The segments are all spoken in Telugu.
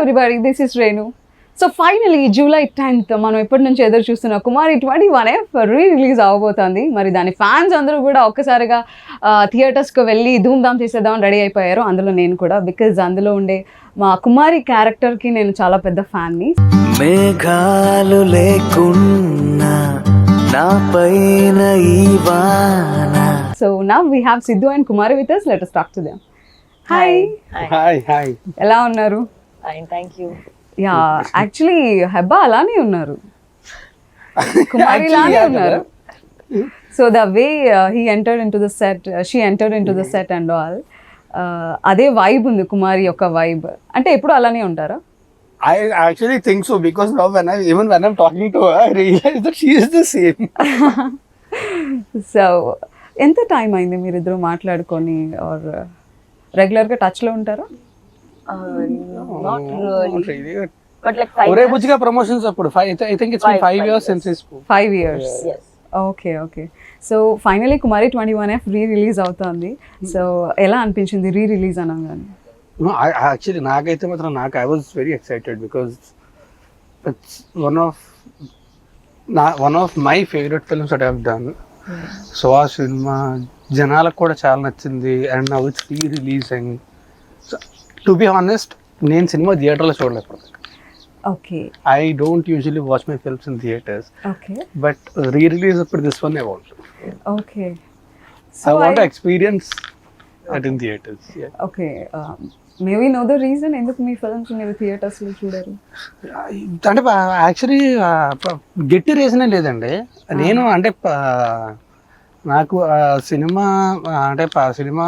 everybody, this is Renu. So finally July 10th మనం ఎప్పటి నుంచి ఎదురు చూస్తున్న కుమారి 21F రిలీజ్ అవబోతోంది. మరి దాని ఫ్యాన్స్ అందరూ కూడా ఒక్కసారిగా థియేటర్స్కి వెళ్ళి ధూమ్ధామ్ చేసేద్దామని రెడీ అయిపోయారు. అందులో నేను కూడా, బికాజ్ అందులో ఉండే మా కుమారి క్యారెక్టర్కి నేను చాలా పెద్ద ఫ్యాన్ని. మేఘాలు లేకున్నా నా పైన ఈ వాన. So now we have Sidhu and Kumari with us. Let us talk to them. Hi. Hi ఎలా ఉన్నారు? Fine, thank you. Yeah, actually Hebah అలానే ఉన్నారు, కుమారి లానే ఉన్నారు. So the way he entered into the set, she entered into the set and all, అదే వైబ్ ఉంది కుమారి యొక్క వైబ్. అంటే ఎప్పుడు అలానే ఉంటారా? I actually think so because now when I'm talking to her, I realize that she is the same. So ఎంత టైం అయింది మీరిద్దరు మాట్లాడుకొని, ఆర్ రెగ్యులర్గా టచ్లో ఉంటారా? Not really. But like 5 ఒరే years. బుజ్జిగా ప్రమోషన్స్ అప్పుడు I think it's been 5 years since we spoke. 5 years. Yes. Okay okay. So finally Kumari 21F release అవుతుంది. సో ఎలా అనిపించింది రిలీజ్ అనగానే? No, I actually నాకైతే మాత్రం I was very excited because it's one of my favorite films that I have done. So ఆ సినిమా జనాలకు కూడా చాలా నచ్చింది and now it's releasing. To be honest, నేను సినిమా థియేటర్లో చూడలేదు. Okay I don't usually watch my films in theaters, okay but re-release for this one I want. Okay. I want to experience it in theaters. Yeah. Okay, maybe know the reason ఎందుకు మీ ఫిల్మ్స్ మీరు థియేటర్స్లో చూడరు? అంటే యాక్చువల్లీ గట్టి రీజనే లేదండి. నేను అంటే నాకు సినిమా అంటే సినిమా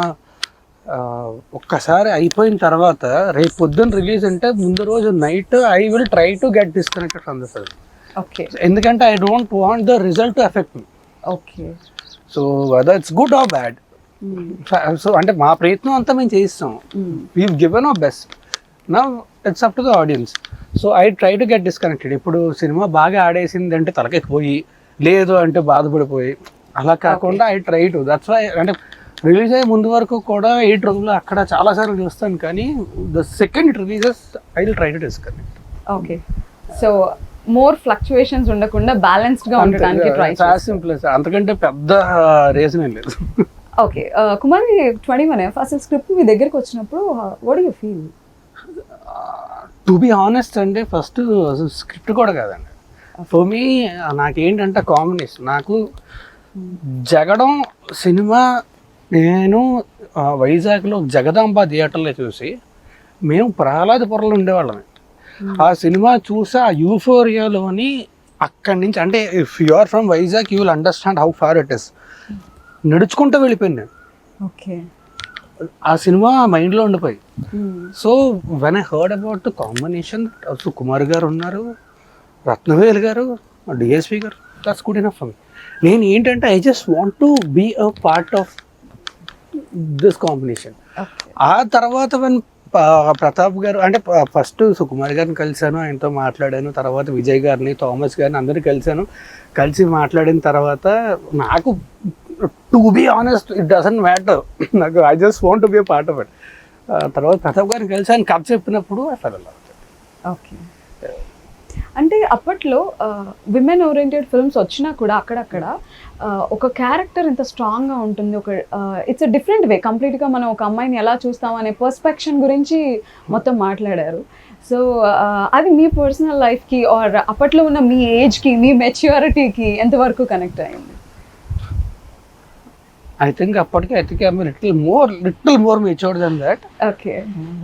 ఒక్కసారి అయిపోయిన తర్వాత రేపు పొద్దున్న రిలీజ్ అంటే ముందు రోజు night I will try to get disconnected from the film. Okay ఎందుకంటే I don't want the result to effect me. Okay. So whether it's good or bad, so అంటే మా ప్రయత్నం అంతా మేము చేయిస్తాం. We given our best. Now it's up to the audience. So I try to get disconnected. ఇప్పుడు సినిమా బాగా ఆడేసింది అంటే తలకెక్కిపోయి, లేదు అంటే బాధపడిపోయి, అలా కాకుండా I try to. That's why అంటే రిలీజ్ అయ్యే ముందు వరకు కూడా 8 రోజులు అక్కడ చాలాసార్లు చూస్తాను, కానీ the second releases I will try to disconnect. Okay. So more fluctuations ఉండకుండా బ్యాలెన్స్డ్గా ఉండడానికి ట్రై చేస్తాను. సింపుల్, అంతకంటే పెద్ద రీజన్ ఏం లేదు. ఓకే. కుమారి 21F అసలు స్క్రిప్ట్ మీ దగ్గరికి వచ్చినప్పుడు what do you feel? To be honest అంటే ఫస్ట్ స్క్రిప్ట్ కూడా కాదండి. ఫర్ మీ నాకేంటంటే కాంబినేషన్, నాకు జగడం సినిమా నేను వైజాగ్లో జగదాంబ థియేటర్లో చూసి, మేము ప్రహ్లాదపురంలో ఉండేవాళ్ళమే. ఆ సినిమా చూసి ఆ యూఫోరియాలోని అక్కడి నుంచి, అంటే if you are from Vizag you will understand how far it is. నడుచుకుంటూ వెళ్ళిపోయాను నేను. ఓకే. ఆ సినిమా మైండ్లో ఉండిపోయి. So when I heard about the combination, Sukumar garu ఉన్నారు, Rathnavel garu, DSP garu, that's good enough for me. నేను ఏంటంటే I just want to be a part of this combination. ఆ తర్వాత వెన్ ప్రతాప్ గారు, అంటే ఫస్ట్ సుకుమార్ గారిని కలిశాను, ఆయనతో మాట్లాడాను, తర్వాత విజయ్ గారిని, థామస్ గారిని అందరినీ కలిసి మాట్లాడిన తర్వాత నాకు to be honest it doesn't matter, నాకు I just want to be a part of it. తర్వాత ప్రతాప్ గారిని కలిసి ఆయన కథ చెప్పినప్పుడు I fell in love. Okay. అంటే అప్పట్లో విమెన్ ఓరియంటెడ్ ఫిల్మ్స్ వచ్చినా కూడా అక్కడక్కడ ఒక క్యారెక్టర్ ఇంత స్ట్రాంగ్గా ఉంటుంది, ఒక ఇట్స్ అ డిఫరెంట్ వే కంప్లీట్గా. మనం ఒక అమ్మాయిని ఎలా చూస్తాం అనే పర్స్పెక్షన్ గురించి మొత్తం మాట్లాడారు. సో అది మీ పర్సనల్ లైఫ్కి ఆర్ అప్పట్లో ఉన్న మీ ఏజ్కి, మీ మెచ్యూరిటీకి ఎంతవరకు కనెక్ట్ అయింది? I think I'm little more matured then that. Okay.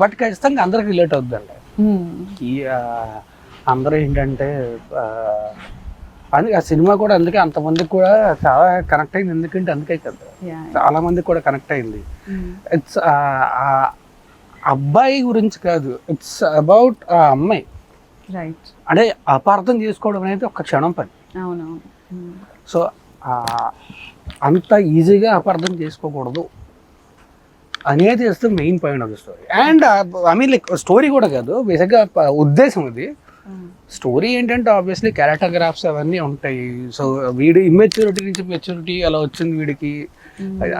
But ఖచ్చితంగా అందరికి రిలేట్ అవుతుందండి. అందరూ ఏంటంటే అందుకే ఆ సినిమా కూడా అందుకే అంతమందికి కూడా చాలా కనెక్ట్ అయింది. ఎందుకంటే అందుకే కదా చాలా మందికి కూడా కనెక్ట్ అయింది. ఇట్స్ అబ్బాయి గురించి కాదు, ఇట్స్ అబౌట్ ఆ అమ్మాయి. రైట్. అంటే అపార్థం చేసుకోవడం అనేది ఒక క్షణం పని. అవునవును. సో అంత ఈజీగా అపార్థం చేసుకోకూడదు అనేది is the main point of the story. And I mean like story కూడా కాదు, బేసిక్గా ఉద్దేశం అది. స్టోరీ ఏంటంటే ఆబ్వియస్లీ క్యారెక్టర్ గ్రాఫ్స్ అవన్నీ ఉంటాయి. సో వీడి ఇమ్మెచ్యూరిటీ నుంచి మెచ్యూరిటీ అలా వచ్చింది వీడికి,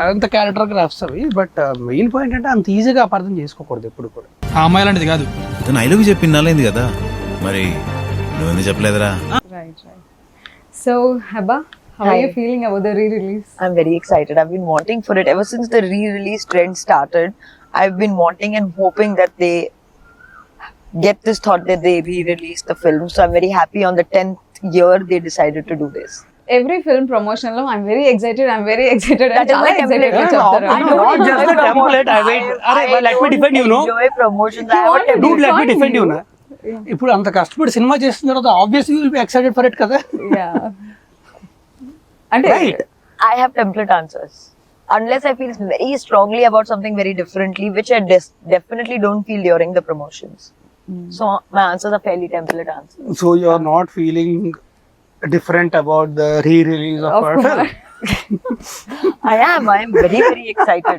అంత క్యారెక్టర్ గ్రాఫ్స్ అవి. బట్ మెయిన్ పాయింట్ అంటే అంత ఈజీగా అపార్థం చేసుకోకూడదు ఎప్పుడు కూడా. ఆ అమ్మాయి లాంటిది కాదు. తను ఐ లవ్ యూ చెప్పి నాలైంది కదా, మరి నువ్వెందుకు చెప్పలేదురా? Right. So, Heba, how are Hi. you feeling about the re-release? I'm very excited. I've been wanting for it ever since the re-release trend started. I've been wanting and hoping that they get this thought that they re-release the film. So I'm very happy on the 10th year they decided to do this. Every film promotion lo I'm very excited. That is my template. గా చెప్తారు. I don't Not just enjoy the template, I wait. Arey, let me defend you, no? enjoy promotions. I have a want to template. Dude, let me Define defend you, you. na. ఇప్పుడు అంత కష్టపడి సినిమా చేసిన తర్వాత obviously will be excited for it కదా. Yeah. అంటే Right. I have template answers. Unless I feel very strongly about something very differently, which I definitely don't feel during the promotions. So my answers are fairly template answers. So you are not feeling different about the re-release of of our Kumar. film. I am very, very excited.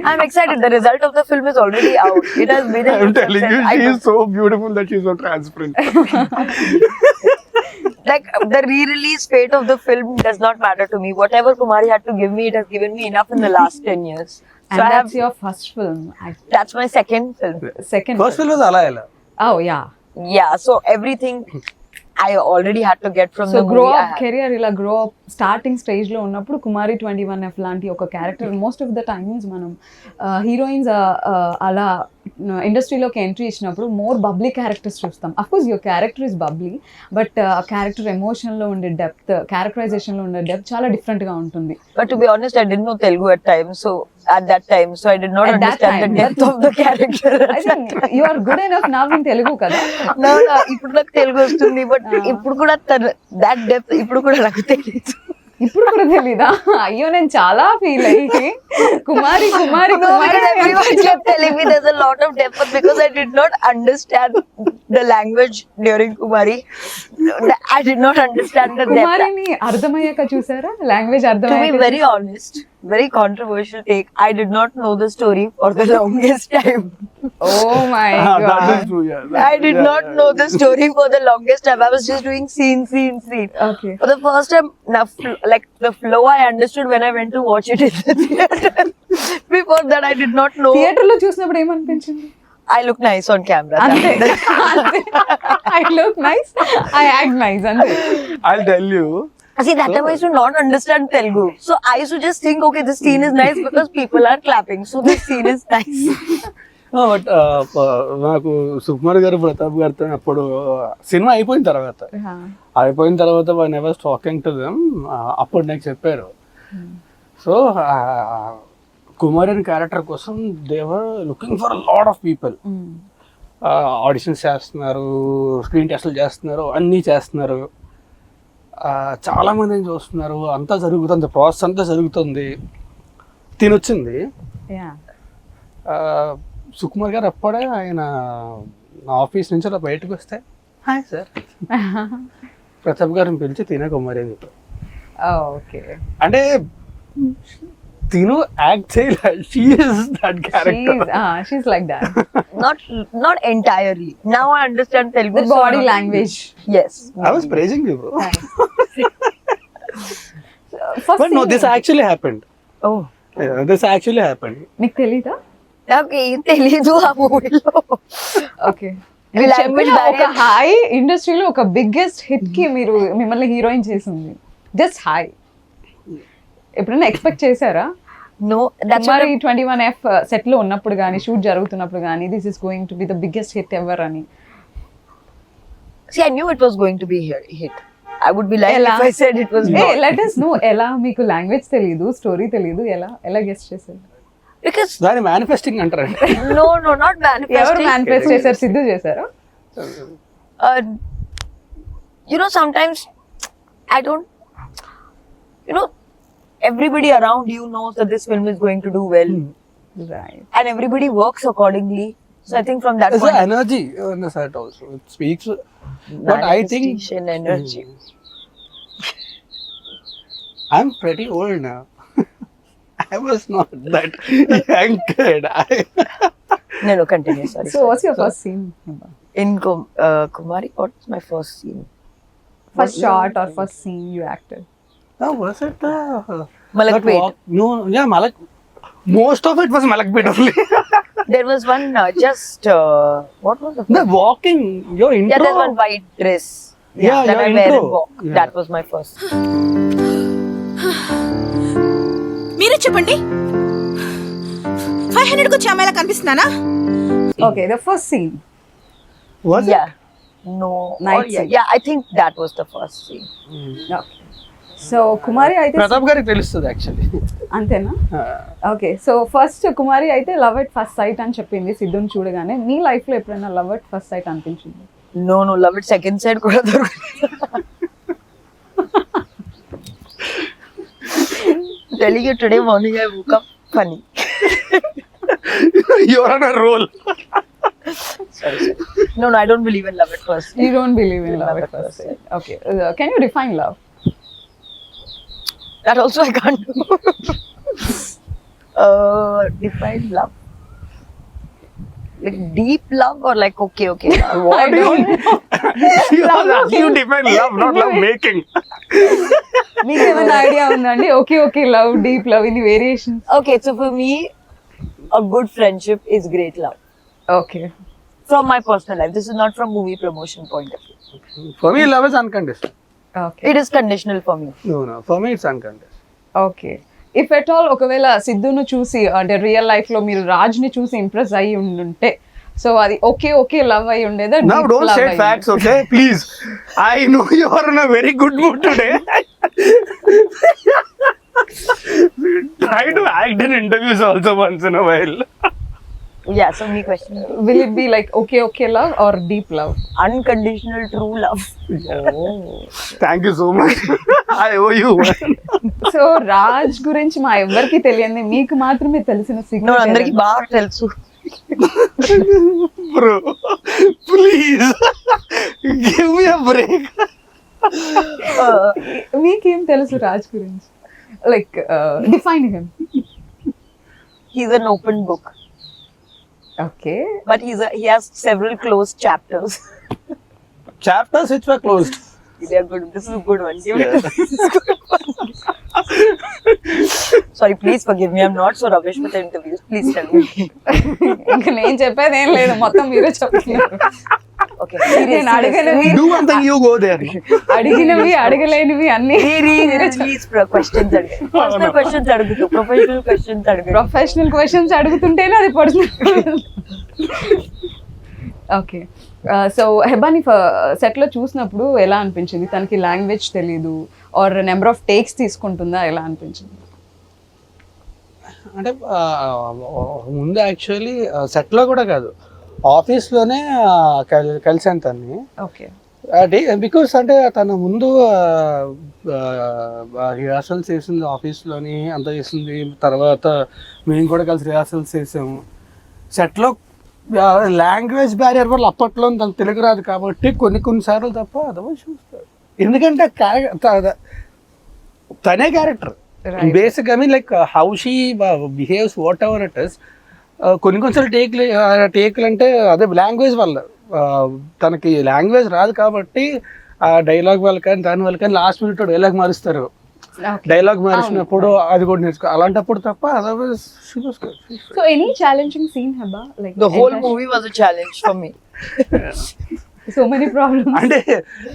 I'm excited. The result of the film is already out. It has been. I'm telling you, she is so beautiful that she's so transparent. Like the re-release fate of the film does not matter to me. Whatever Kumari had to give me, it has given me enough in the last 10 years. And So I that's have. your first film. That's my second film. Second. First film అలా ఎలా? Oh yeah. Yeah. So everything I already had to get from so the grow movie. I up had. Career ఇలా గ్రో అప్ స్టార్టింగ్ స్టేజ్ లో ఉన్నప్పుడు కుమారి 21F లాంటి ఒక character most of the times మనం హీరోయిన్స్ అలా ఇండస్ట్రీలోకి ఎంట్రీ ఇచ్చినప్పుడు మోర్ బబ్లీ క్యారెక్టర్స్ చూస్తాం. Of course your character is bubbly, but ఆ క్యారెక్టర్ ఎమోషన్లో ఉండే డెప్త్, క్యారెక్టరైజేషన్లో ఉండే డెప్త్ చాలా డిఫరెంట్గా ఉంటుంది. But to be honest, I didn't know Telugu at that time, so I did not At that understand the time. depth of the character. I think you are good enough now in Telugu కదా. No, ఇప్పుడు నాకు తెలుగు వస్తుంది, బట్ ఇప్పుడు కూడా that depth ఇప్పుడు కూడా నాకు తెలియదు. ఇప్పుడు కూడా తెలీదా? అయ్యో నేను చాలా ఫీల్ అయ్యి కుమారి కుమారి No, Kumari because everyone kept telling me there's a lot of depth, but because I did not understand the language during Kumari, I did not understand the depth. కుమారిని అర్థమయ్యాక చూసారా? Language To be అర్థమయ్యాక very honest, very controversial take, I did not know the story for the longest time. Oh my That God. is true, yeah. I did not know the story for the longest time. I was just doing scene. Okay. For the first time, like the flow I understood when I went to watch it in the theater. Before that, I did not know. Theatre లో చూసినప్పుడు ఏమనిపించింది? I look nice on camera. అంతే. I look nice, I act nice అంతే. I'll tell you. See, that time I used to not understand Telugu. So I used to just think, okay, this scene is nice because people are clapping. So this scene is nice. But నాకు సుకుమార్ గారు ప్రతాప్ గారితో అప్పుడు సినిమా అయిపోయిన తర్వాత one I was talking to them, అప్పుడు నాకు చెప్పారు. సో కుమార్ అని క్యారెక్టర్ కోసం they were looking for lot of people. Auditions చేస్తున్నారు, స్క్రీన్ టెస్ట్లు చేస్తున్నారు, అన్నీ చేస్తున్నారు, చాలా మందిని చూస్తున్నారు, అంతా జరుగుతుంది, ప్రాసెస్ అంతా జరుగుతుంది. తినొచ్చింది సుకుమార్ గారు అప్పుడే ఆయన ఆఫీస్ నుంచి అలా బయటకు వస్తే, హాయ్ సార్ ప్రతాప్ గారిని పిలిచి తినే కుమారి అని చెప్పారు. ఓకే. అంటే తిను యాక్ట్ చేయలేదు, she is that character. She's like that. Not entirely. Now I understand Telugu. The body language. Yes. I was praising you, bro. First But no, this actually happened. Oh. Yeah, this actually happened. మీకు తెలీదా? నాకు ఏం తెలీదు ఆ మూవీలో. ఓకే. మీ language ఒక barrier. హాయ్ ఇండస్ట్రీలో ఒక బిగ్గెస్ట్ హిట్ కి మీరు మిమ్మల్ని హీరోయిన్ చేసింది. Just hi. ఎప్పుడైనా ఎక్స్పెక్ట్ చేశారా? No, that's మరి what 21F సెట్ లో ఉన్నప్పుడు కానీ షూట్ జరుగుతున్నప్పుడు కానీ this is going to be the biggest hit ever అని? See, I knew it was going to be hit. I would be lying if I said it was not. Let us know. ఎలా మీకు లాంగ్వేజ్ తెలియదు, స్టోరీ తెలియదు, ఎలా గెస్ట్ చేశారు? Because దాని మేనిఫెస్టింగ్ అంటారండి. no, not ఎవరు manifesting. మేనిఫెస్ట్ చేశారు? సిద్ధు చేశారా? You know, sometimes I don't. You know, everybody around you knows that this film is going to do well, Right. and everybody works accordingly. So I think from that There's point, an energy in the set also. It speaks. But I think manifestation, energy. I'm pretty old now. I was not that young kid. No, continue. Sorry. So what's your first scene? In Kumari, what's my first scene? First shot or first scene you acted? Oh, was it Malakpet. No, yeah, Malak. Most of it was Malakpet only. There was one what was the The walking, your Yeah, intro. there's one white dress. Yeah, that your I wear intro. and walk. Yeah. That was my first. మీరే చెప్పండి 500 కు చామేలా కనిపిస్తున్నానా? Okay the first scene Was it? Yeah. No. Night or yeah, scene. yeah, I think that was the first scene. Okay so Kumari అయితే ప్రతాప్ గారికి తెలుస్తుంది యాక్చువల్లీ. అంతేనా ఓకే సో ఫస్ట్ కుమారి అయితే లవ్ ఎట్ ఫస్ట్ సైట్ అని చెప్పింది సిద్ధుని చూడగానే మీ లైఫ్ లో ఎప్పుడైనా లవ్ ఎట్ ఫస్ట్ సైట్ అనిపించింది? No, love it second side kuda dorukadu. Telling you today morning I woke up funny. You're on a roll. Sorry. No, I don't believe in love at first. You don't believe in love at first sight. Okay. Can you define love? That also I can't do. Define love. Like deep love or like okay love? What do you define love, not love making? మీకు ఏమైనా ఐడియా ఉందండి? ఓకే లవ్, డీప్ లవ్, ఇన్ని variations. Okay, so for me, a good friendship is great love. Okay From my personal life, this is not from movie promotion point of view. For me, love is unconditional. Okay It is conditional for me. No, for me it's unconditional. Okay if at all ఒకవేళ సిద్ధును చూసి అంటే రియల్ లైఫ్ లో మీరు రాజ్ని చూసి ఇంప్రెస్ అయ్యి ఉండుంటే సో అది ఓకే లవ్ అయి ఉండేదా? Now don't say facts, okay? Please. I know you are in a very good mood today. Try to act in interviews also once in a while. Yeah, so me question. Will it be like okay love or deep love? Unconditional true love. Thank you so much. I owe you one. So Raj గురించి మా ఎవరికి తెలియంది మీకు మాత్రమే తెలిసిన No, సిగ్నల్ అందరికి బాగా తెలుసు. Bro, please. Give me a break. మీకేం తెలుసు రాజ్ గురించి? Like define him. He's an open book, okay but he has several closed chapters. Chapters which were closed. They are good. This is a good one. Give it to me. This is a good one. Sorry, please forgive me. I'm not so rubbish with the interviews. Please tell me. ఇంకా నేను చెప్పేది ఏం లేదు, మొత్తం మీరే చెప్తున్నారు. Okay. నేను అడగలేవి Do one thing, you go there. అడిగినవి అడగలేనివి అన్ని questions అడిగారు. Personal questions అడుగుతూ professional questions అడిగారు. ప్రొఫెషనల్ క్వశ్చన్స్ అడుగుతుంటేనే అది పర్సనల్. ఓకే సో హెబాని సెట్లో చూసినప్పుడు ఎలా అనిపించింది? తనకి లాంగ్వేజ్ తెలీదు ఆర్ నెంబర్ ఆఫ్ టేక్స్ తీసుకుంటుందా, ఎలా అనిపించింది? అంటే ముందు యాక్చువల్లీ సెట్లో కూడా కాదు, ఆఫీస్లోనే కలిసాను తన్ని. ఓకే బికాస్ అంటే తన ముందు రిహార్సల్స్ చేసింది ఆఫీస్లోని, అంతా చేసింది. తర్వాత మేము కూడా కలిసి రిహార్సల్స్ చేసాము. సెట్లో లాంగ్వేజ్ బ్యారియర్ వల్ల అప్పట్లో తనకు తెలుగు రాదు కాబట్టి కొన్నిసార్లు తప్ప అదర్వైజ్ చూస్తాడు. ఎందుకంటే తనే character basic. I mean like how she behaves what ever it is. కొన్నిసార్లు టేక్లు అంటే అదే లాంగ్వేజ్ వల్ల తనకి లాంగ్వేజ్ రాదు కాబట్టి ఆ డైలాగ్ వల్ల కానీ దాని వల్ల కానీ లాస్ట్ మినిట్ డైలాగ్ మారుస్తారు. డైలాగ్ మారిసినప్పుడు అది కూడా నేర్చుకో, అలాంటప్పుడు తప్ప otherwise she was good. So any challenging scene Heba? Like The whole movie was a challenge for me. So many problems. అంటే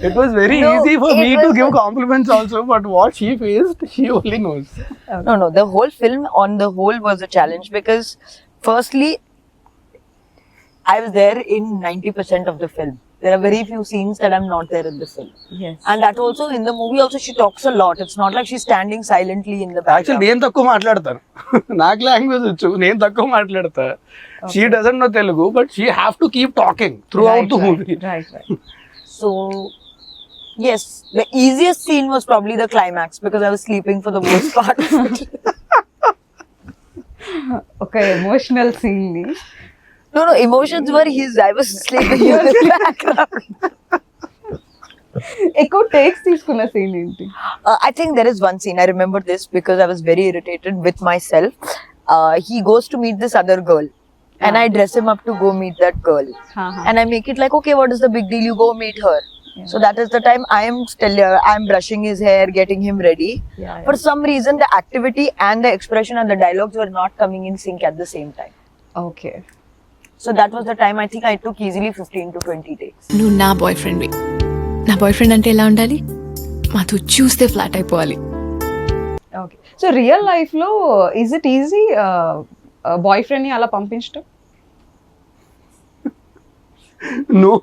it was very No, easy for it me to was give compliments also, but what she faced she only knows. No, the whole film on the whole was a challenge because firstly, I was there in 90% of the film. There are very few scenes that I'm not there in the film. Yes. And that also in the movie also she talks a lot. It's not like she's standing silently in the actual background. నేను తక్కువ మాట్లాడతాను, నాకు లాంగ్వేజ్ వచ్చు, నేను తక్కువ మాట్లాడతా. She doesn't know Telugu but she have to keep talking through out the movie. Right. So yes, the easiest scene was probably the climax because I was sleeping for the most part of it. ఒక ఎమోషనల్ సీన్ ని No, emotions were his. I was sleeping in the background. ఎక్కువ టేక్స్ తీసుకున్న సీన్ ఏంటి? I think there is one scene. I remember this because I was very irritated with myself. He goes to meet this other girl. And I dress him up to go meet that girl. And I make it like, okay, what is the big deal? You go meet her. Yeah. So that is the time I am brushing his hair, getting him ready. Yeah. For some reason, the activity and the expression and the dialogues were not coming in sync at the same time. Okay So that was the time I think I took easily 15 to 20 takes. నువ్వు నా బాయ్ ఫ్రెండ్వి. నా బాయ్ ఫ్రెండ్ అంటే ఎలా ఉండాలి? మాతో చూస్తే ఫ్లాట్ అయిపోవాలి. ఓకే. సో రియల్ లైఫ్లో ఈజ్ ఇట్ ఈజీ బాయ్ ఫ్రెండ్ని అలా పంపించడం? No.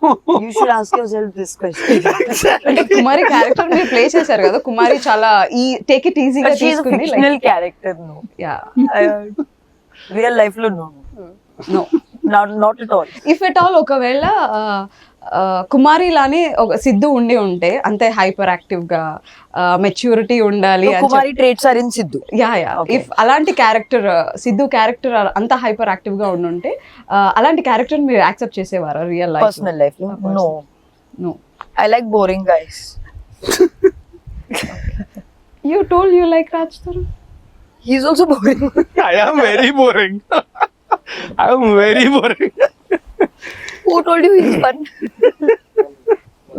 You should ask yourself this question. అంటే కుమారి క్యారెక్టర్ మీరు ప్లే చేశారు కదా, కుమారి చాలా ఈ టేక్ ఇట్ ఈజీగా But she is a తీసుకుంది. fictional character, no. Yeah Real life lo no. No. Not at all. If at all ఒకవేళ కుమారి లానే ఒక సిద్ధు ఉండి ఉంటే అంతే హైపర్ యాక్టివ్ గా మెచ్యూరిటీ ఉండాలి So, Kumari traits are in Sidhu. Yeah Okay. If అలాంటి క్యారెక్టర్ సిద్ధు క్యారెక్టర్ అంత హైపర్ యాక్టివ్ గా ఉండుంటే అలాంటి క్యారెక్టర్ మీరు యాక్సెప్ట్ చేసేవారా real life? Personal life, lo? No. No. I like boring guys. You told you like Raj Tarun. He's also boring. I am very boring. I am very boring. Who told you he's fun?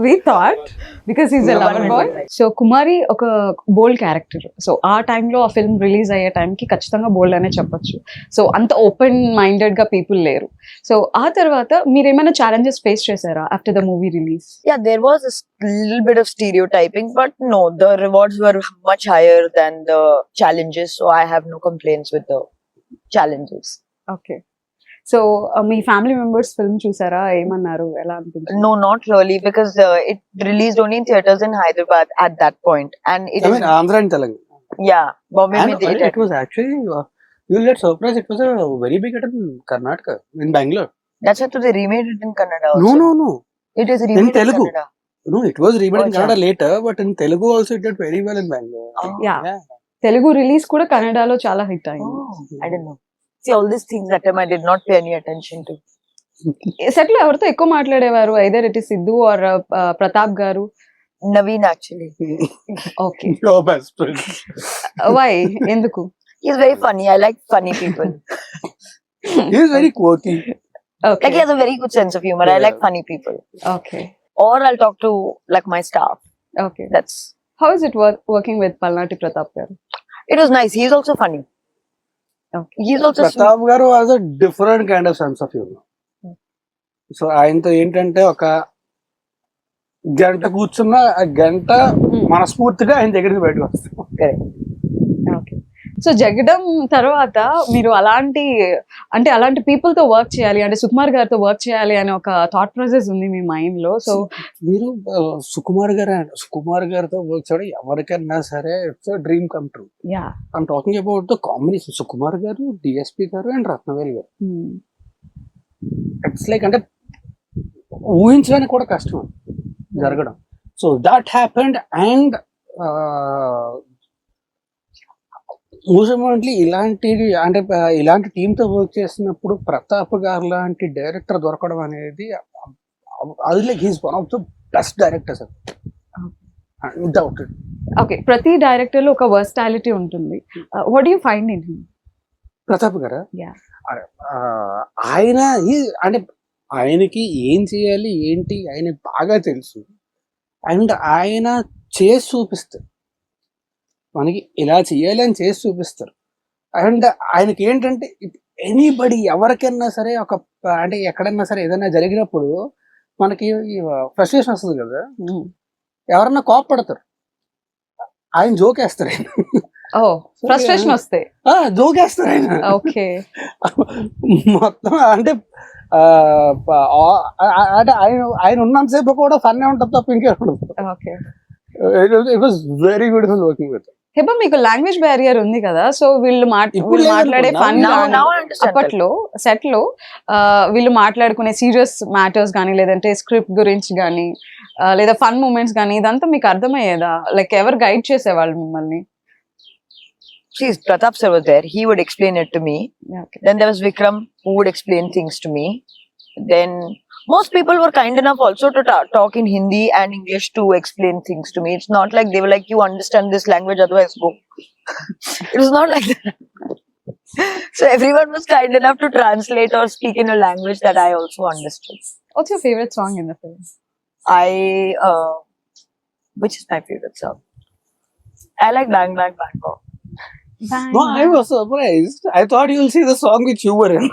We thought because he's a lover boy. So కుమారి ఒక బోల్డ్ క్యారెక్టర్. సో ఆ టైంలో ఆ ఫిల్మ్ రిలీజ్ అయ్యే టైంకి ఖచ్చితంగా బోల్డ్ అనే చెప్పొచ్చు. సో అంత ఓపెన్ మైండెడ్ గా పీపుల్ లేరు. సో ఆ తర్వాత మీరు ఏమైనా ఛాలెంజెస్ ఫేస్ చేశారా after the movie release? Yeah, there was a little bit of stereotyping, but no, the rewards were much higher than the challenges. So I have no complaints with the challenges. Okay. So me family members film చూసారా? ఏమన్నారు? ఎలా అనిపించింది? No, not really, because it released only in theaters in Hyderabad at that point, and it I is mean, Andhra and Telangana. yeah, Bombay And made it. it was actually, you'll get surprised, it was a very big hit in Karnataka, in Bangalore. That's why they remade it in Kannada also. No. It is remade in Telugu. Kannada. No, it was remade in Oh, Kannada later, but in Telugu also it did very well in Bangalore. Oh. Yeah. Telugu release కూడా కన్నడలో చాలా హిట్ అయింది. Oh, I didn't know. See, all these things that time I did not pay any attention to. Set లో ఎవరితో ఎక్కువ మాట్లాడేవారు? Either it is Siddhu or Prathap garu? Naveen actually. Okay. Your best friend. Why? ఎందుకు? He's very funny. I like funny people. He is very quirky. Okay. Like he has a very good sense of humor. I Yeah. like funny people. ఓకే. Or I'll talk to like my staff. ఓకే. That's how is it working with Palnati Pratap garu? it was nice. He's also funny. ఓకే. He's also sweet. Pratap garu has a different kind of sense of humour. So ఆయనతో ఏంటంటే ఒక గంట కూర్చున్న ఆ గంట మనస్ఫూర్తిగా ఆయన దగ్గర నుంచి బయటకు వస్తాం. Correct. ఓకే. సో జగడం తర్వాత మీరు అలాంటి పీపుల్ తో వర్క్ చేయాలి అంటే సుకుమార్ గారితో వర్క్ చేయాలి అనే ఒక థాట్ ప్రాసెస్ ఉంది మీ మైండ్ లో. సో మీరు సుకుమార్ గారితో వర్క్ చేయడం ఎవరికైనా సరే it's dream come true. Yeah. I'm talking about the combination Sukumar గారు, డిఎస్పి గారు అండ్ రత్నవేల్ గారు. ఇట్స్ లైక్ అంటే ఊహించడానికి కూడా కష్టం జరగడం. So that happened and mostly ఇలాంటి టీంతో వర్క్ చేసినప్పుడు ప్రతాప్ గారు లాంటి డైరెక్టర్ దొరకడం అనేది అది like he's one of the best directors undoubted. Okay. ప్రతి డైరెక్టర్ లో ఒక వర్స్టాలిటీ ఉంటుంది. What do you find in him? Pratap గారు Yeah. ఆయన అంటే ఆయనకి ఏం చేయాలి ఏంటి ఆయన బాగా తెలుసు అండ్ ఆయన చేసి చూపిస్తారు. మనకి ఇలా చేయాలి అని చేసి చూపిస్తారు. అండ్ ఆయనకి ఏంటంటే ఎనీబడి ఎవరికైనా సరే అంటే ఎక్కడైనా సరే ఏదైనా జరిగినప్పుడు మనకి ఫ్రస్ట్రేషన్ వస్తుంది కదా, ఎవరన్నా కోపడతారు, ఆయన జోకేస్తారు. ఆయన ఓ ఫ్రస్ట్రేషన్ వస్తే జోకేస్తారు ఆయన. ఓకే. మొత్తం అంటే ఆయన ఉన్నంతసేపు కూడా ఫన్ ఉంటుంది తప్ప ఇంకే ఉండదు. Okay. It was very beautiful working with. Heba మీకు లాంగ్వేజ్ బ్యారియర్ ఉంది కదా, సో వీళ్ళు మాట్లాడే ఫన్ Now I understand. అప్పట్లో సెట్ లో వీళ్ళు మాట్లాడుకునే సీరియస్ మ్యాటర్స్ కానీ లేదంటే స్క్రిప్ట్ గురించి కానీ లేదా ఫన్ మూమెంట్స్ కానీ ఇదంతా మీకు అర్థమయ్యేదా? లైక్ ఎవరు గైడ్ చేసేవాళ్ళు మిమ్మల్ని? See, Pratap sir was there. He would explain it to me. Okay. Then there was Vikram who would explain things to me. Then most people were kind enough also to talk in Hindi and English to explain things to me. It's not like they were like, you understand this language, otherwise go. It was not like that. So everyone was kind enough to translate or speak in a language that I also understood. What's your favorite song in the film? Which is my favorite song? I like Bang Bang Bangkok. No, I was surprised. I thought you'll see the song which you were in.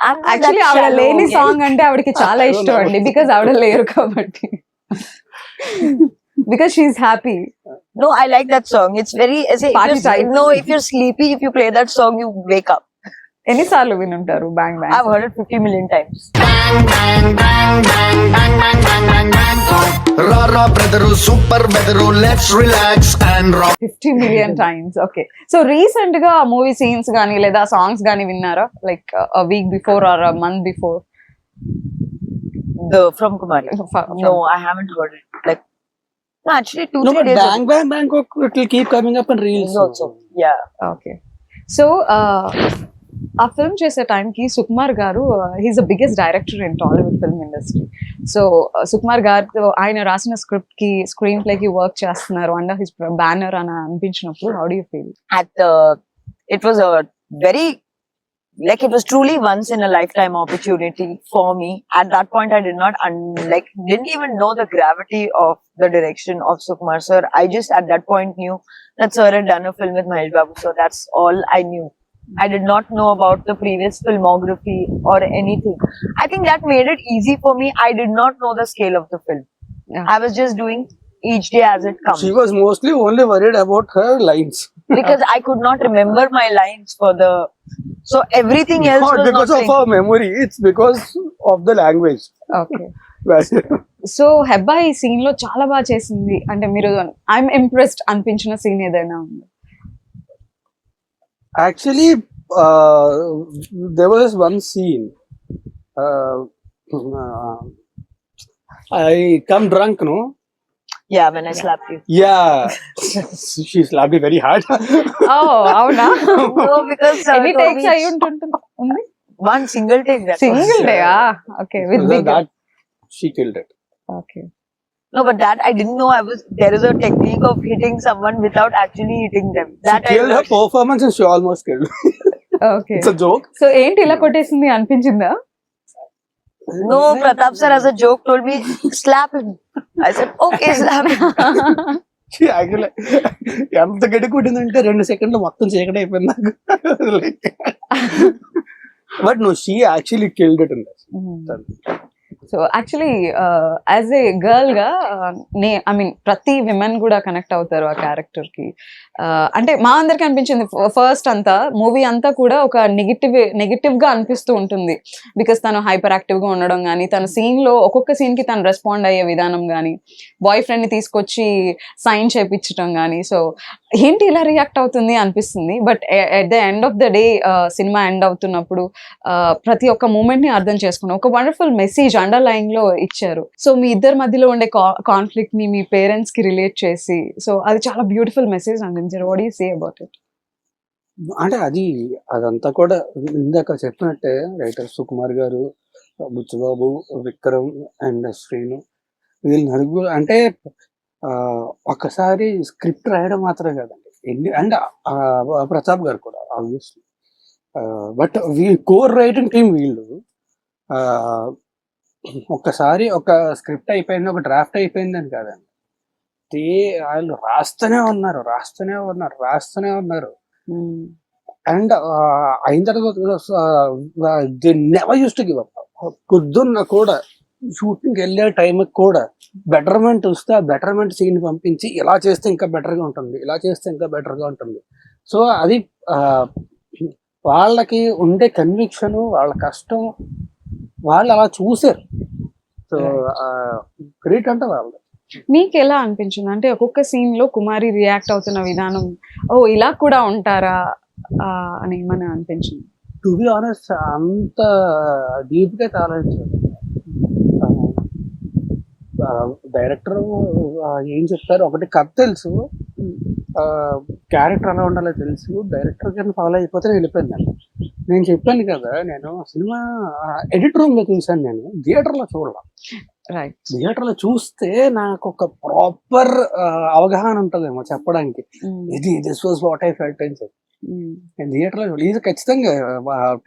Actually ఆవిడ లేని సాంగ్ అంటే ఆవిడకి చాలా ఇష్టం అండి, బికాజ్ ఆవిడ లేరు కాబట్టి. Because she is happy. No, I like that song. It's very, Party type. no, if you're sleepy, if you play that song, you wake up. ఎన్నిసార్లు వినుంటారు bang I've bang? heard it 50 million times. Rara brother, super brother, let's relax and rock. 50 million times. Okay. So recent గా మూవీ సీన్స్ గానీ లేదా సాంగ్స్ గానీ విన్నారా? Like week before are month before? From Kumari. No, I haven't heard it. Like, no, actually 2-3 No, but days Bang Bang Bangkok, it will keep coming up in reels also. Yeah. Okay. So ఆ ఫిల్మ్ చేసే టైంకి సుకుమార్ గారు he's the biggest director in Tollywood film industry. So Sukumar గారు ఆయన రాసిన స్క్రిప్ట్ కి స్క్రీన్ ప్లే కి వర్క్ చేస్తున్నారు అండర్ హిస్ బ్యానర్ అని అనిపించినప్పుడు how do you feel? It was a very, like, it was truly once in a lifetime opportunity for me. At that point, I did not didn't even know the gravity of the direction of Sukumar sir. I just at that point knew that sir had done a film with Mahesh Babu, so that's all I knew. I did not know about the previous filmography or anything. I think that made it easy for me. I did not know the scale of the film. Yeah. I was just doing each day as it comes. She was mostly only worried about her lines. Because I could not remember my lines for the, so everything else Not was because not of her memory, it's because of the language. Okay. So Hebah ఈ సీన్ లో చాలా బాగా చేసింది అంటే మీరు ఐఎమ్ ఇంప్రెస్డ్ అనిపించిన సీన్ ఏదైనా ఉంది? Actually, there was one scene. I come drunk, no? Yeah, when I slapped you. Yeah, she slapped me very hard. ఓ అవునా? No, because ఎన్ని Toby- టేక్స్ అయి ఉంటుంది? one single take. That single day? Okay. With So big. that she killed it. ఓకే. No, but that I didn't know. There is a technique of hitting someone without actually hitting them. She That I killed her learned. performance and she almost killed me. Okay. It's a joke. So ఏంటి ఇలా కొట్టేసింది అనిపించిందా? No, Pratap sir as a joke told me, slap him. I said, okay, slap him. She actually ఎంత గడి కొట్టిందంటే 2 సెకండ్లు మొత్తం చీకటి అయిపోయింది నాకు. But no, she actually killed it in this. So actually as a girl గా ఐ మీన్ ప్రతి విమెన్ కూడా కనెక్ట్ అవుతారు ఆ క్యారెక్టర్ కి. అంటే మా అందరికి అనిపించింది ఫస్ట్ అంతా మూవీ అంతా కూడా ఒక నెగిటివ్ గా అనిపిస్తూ ఉంటుంది. బికాస్ తను హైపర్ యాక్టివ్ గా ఉండడం కానీ, తన సీన్ లో ఒక్కొక్క సీన్ కి తను రెస్పాండ్ అయ్యే విధానం కానీ, బాయ్ ఫ్రెండ్ ని తీసుకొచ్చి సైన్ చేయించడం కానీ, సో ఏంటి ఇలా రియాక్ట్ అవుతుంది అనిపిస్తుంది. But at the end of the day cinema end అవుతున్నప్పుడు ప్రతి ఒక్క మూమెంట్ ని అర్థం చేసుకున్నాం. ఒక వండర్ఫుల్ మెసేజ్ అండర్లైన్ లో ఇచ్చారు. సో మీ ఇద్దరి మధ్యలో ఉండే కాన్ఫ్లిక్ట్ ని మీ పేరెంట్స్ కి రిలేట్ చేసి, సో అది చాలా బ్యూటిఫుల్ మెసేజ్ అందించారు. What do you say about it? అంటే అదంతా కూడా ఇందాక చెప్పినట్టే రైటర్ సుకుమార్ గారు, బుచ్చబాబు, విక్రమ్ అండ్ శ్రీను, వీళ్ళు నలుగురు అంటే ఒక్కసారి స్క్రిప్ట్ రాయడం మాత్రమే కదండి, అండ్ ప్రతాప్ గారు కూడా obviously. But core writing team వీళ్ళు ఒక్కసారి ఒక స్క్రిప్ట్ అయిపోయింది, ఒక డ్రాఫ్ట్ అయిపోయింది అని కాదండి, వాళ్ళు రాస్తూనే ఉన్నారు. అండ్ అయిన తర్వాత they never use to give up. పొద్దున్న కూడా షూటింగ్ వెళ్ళే టైంకి కూడా బెటర్మెంట్ వస్తే ఆ బెటర్మెంట్ సీన్ పంపించి ఇలా చేస్తే ఇంకా బెటర్గా ఉంటుంది. సో అది వాళ్ళకి ఉండే కన్విక్షన్, వాళ్ళ కష్టం, వాళ్ళు అలా చూసారు. సో గ్రేట్ అంటే వాళ్ళు. మీకు ఎలా అనిపించింది అంటే ఒక్కొక్క సీన్ లో కుమారి రియాక్ట్ అవుతున్న విధానం, ఓ ఇలా కూడా ఉంటారా అని ఏమని అనిపించింది? టు బి ఆనెస్ట్ అంత డీప్ గా ఆలోచించారు. డైరెక్టర్ ఏం చెప్తారు, ఒకటి కథ తెలుసు, క్యారెక్టర్ ఎలా ఉండాలో తెలుసు, డైరెక్టర్ గారిని ఫాలో అయిపోతే వెళ్ళిపోయింది. నేను చెప్పాను కదా, నేను సినిమా ఎడిట్ రూమ్ లో చూసాను, నేను థియేటర్ లో చూడాలి. రైట్. థియేటర్ లో చూస్తే నాకు ఒక ప్రాపర్ అవగాహన ఉంటుందేమో చెప్పడానికి, ఇది this was what I felt అని చెప్పి. నేను థియేటర్ లో ఇది ఖచ్చితంగా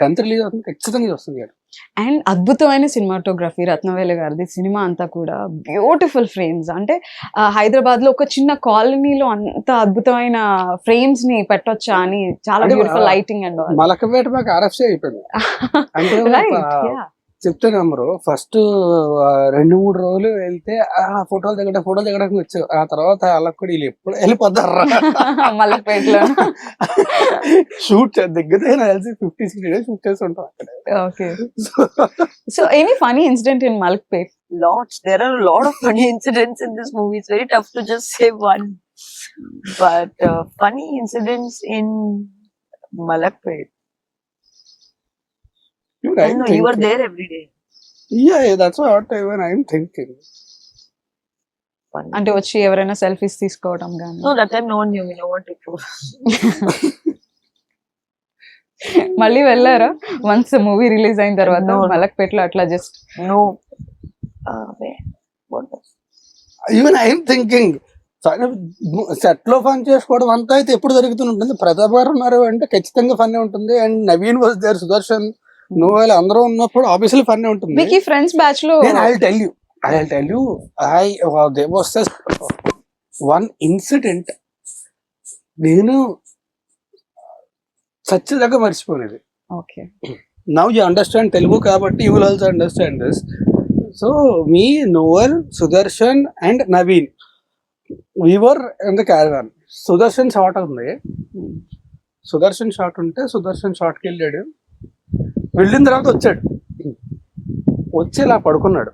10th రిలీజ్ అవుతుంది, ఖచ్చితంగా వస్తుంది థియేటర్. అండ్ అద్భుతమైన సినిమాటోగ్రఫీ రత్నవేలు గారిది. సినిమా అంతా కూడా బ్యూటిఫుల్ ఫ్రేమ్స్. అంటే హైదరాబాద్ లో ఒక చిన్న కాలనీలో అంత అద్భుతమైన ఫ్రేమ్స్ ని పెట్టొచ్చా అని చాలా అంటే, beautiful lighting and all. Malakpet మాకు ఆర్ఎఫ్సి అయిపోయింది. అంటే చెప్తే నమ్మరు, ఫస్ట్ 2-3 రోజులు వెళ్తే ఫోటోలు దిగడానికి వచ్చావు. ఆ తర్వాత వాళ్ళకి కూడా వీళ్ళు ఎప్పుడు వెళ్ళిపోతారా మలక్పేటలో. షూట్ దగ్గర కలిసి 50-60 days షూట్ చేసి ఉంటాం అక్కడ. Okay. So any funny incident in Malakpet? Lots. There are a lot of funny incidents in this movie. It's very tough to just say one. But funny incidents in Malakpet. I know you were there every day. Yeah, that's what even I'm thinking. Funny. అంటే వచ్చి ఎవరైనా సెల్ఫీస్ తీసుకోవడం కానీ? No, that time no one knew me. No one took photos. మళ్ళీ వెళ్ళారా వన్స్ మూవీ రిలీజ్ అయిన తర్వాత No. మలక్పేటలో అట్లా just? No. Where? What was? Even I'm thinking set లో ఫన్ చేసుకోవడం అంతా అయితే ఎప్పుడు జరుగుతుంటుంది. ప్రతాప్ గారు ఉన్నారు అంటే ఖచ్చితంగా ఫన్ ఉంటుంది. And Naveen was there, Sudarshan, Noel అందరూ ఉన్నప్పుడు ఆబ్వియస్లీ ఫన్ ఉంటుంది. మీకు ఈ ఫ్రెండ్స్ బ్యాచ్ లో I'll tell you, there was just one incident. నేను చచ్చేదాకా మర్చిపోలేదు. Okay. Now you understand Telugu కాబట్టి you will also understand this. So me, Noel, Sudarshan and Naveen, we were in the caravan. Sudarshan shot ఉంది. సుదర్శన్ షాట్ ఉంటే సుదర్శన్ షాట్కి వెళ్ళాడు. వెళ్ళిన తర్వాత వచ్చాడు. వచ్చి ఇలా పడుకున్నాడు.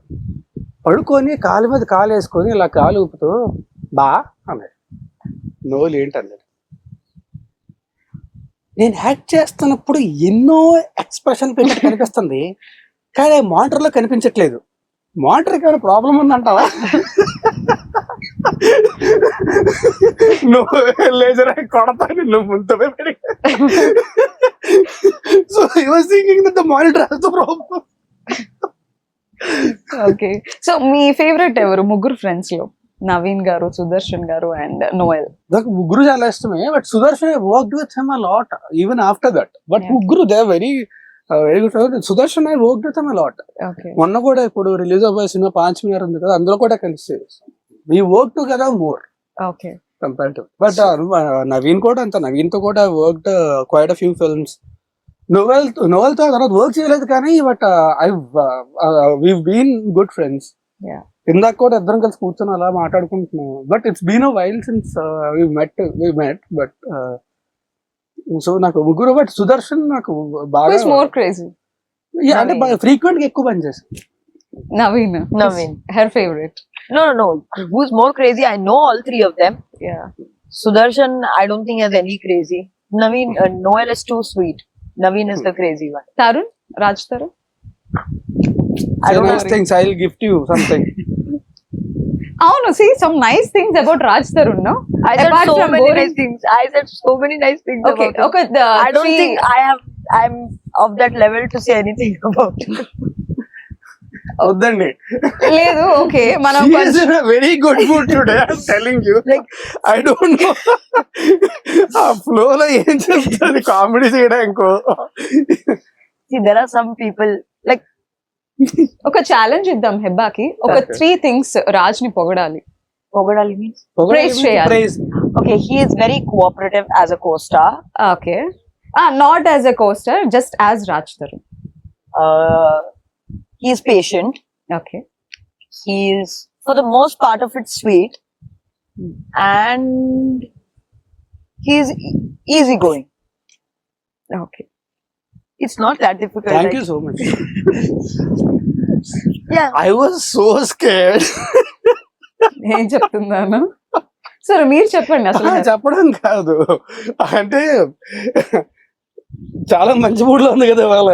పడుకొని కాలు మీద కాలు వేసుకొని ఇలా కాలు ఊపుతూ బా అన్నాడు. నోలు ఏంటన్నాడు. నేను యాక్ట్ చేస్తున్నప్పుడు ఎన్నో ఎక్స్ప్రెషన్ పెట్టి కనిపిస్తుంది, కానీ మానిటర్లో కనిపించట్లేదు. మానిటర్కి ఏమైనా ప్రాబ్లం ఉందంటావా? నువ్వు లేజర్ కొడతా నువ్వు ముందు. So he was thinking that the monitor has the problem. Okay. So me favourite ఎవరు ముగ్గురు ఫ్రెండ్స్ లో? నవీన్ గారు, సుదర్శన్ గారు అండ్ నోయల్. నాకు ముగ్గురు చాలా ఇష్టమే. But Sudarshan worked with him a lot even after that. But ముగ్గురు they very good. Sudarshan I worked with him a lot. Okay. మొన్న కూడా ఇప్పుడు రిలీజ్ అవ్వే సినిమా 5 మీటర్ ఉంది కదా, అందులో కూడా కలిసి we work together more okay comparative. But Naveen కూడా అంత, నవీన్ తో కూడా worked quite a few films. Noel తో తర్వాత వర్క్ చేయలేదు కానీ but we been good friends. Yeah. ఇందాక కూడా ఇద్దరం కలిసి కూర్చొని అలా మాట్లాడుకుంటున్నాం. But it's been a while since we met. But so నాకు ముగ్గురు. బట్ సుదర్శన్ నాకు బాగా మోర్ క్రేజీ. అంటే ఫ్రీక్వెంట్ గా ఎక్కువ పని చేశాను. Naveen. Naveen. Her favourite. No. Who's more crazy? I know all three of them. Yeah. Sudarshan, I don't think has any crazy. Naveen, Noel is too sweet. Naveen is the crazy one. Tarun, Raj Tarun. I don't Nice know. things, I'll gift you something. అవును, see some nice things about Raj Tarun, no? I said Apart so from many boring- nice things. I said so many nice things Okay, about him. okay. I don't think I'm of that level to say anything about him. వద్దండి. లేదు. ఓకే, మనం He is in a very good mood today, I'm telling you. Like, I don't know. ఆ ఫ్లో లో ఏం చెప్తుంది కామెడీ చేయడానికి. See, there are some people like ఒక ఛాలెంజ్ ఇద్దాం హెబ్బాకి. ఒక 3 things రాజ్ ని పొగడాలి. Pogadali means. Praise చేయాలి. Praise. Okay, he is very cooperative as a co-star. Okay. Not as a coaster, just as Raj Tarun. He is patient. Okay. He is, for the most part of it, sweet, and he is easygoing. Okay. It's not that difficult. Thank like- you so much. Yeah. I was so scared. ఏం చెప్తున్నాను? సరే మీరు చెప్పండి అసలు. చెప్పడం కాదు, అంటే చాలా మంచి మూడ్ లో ఉంది కదా వాళ్ళ.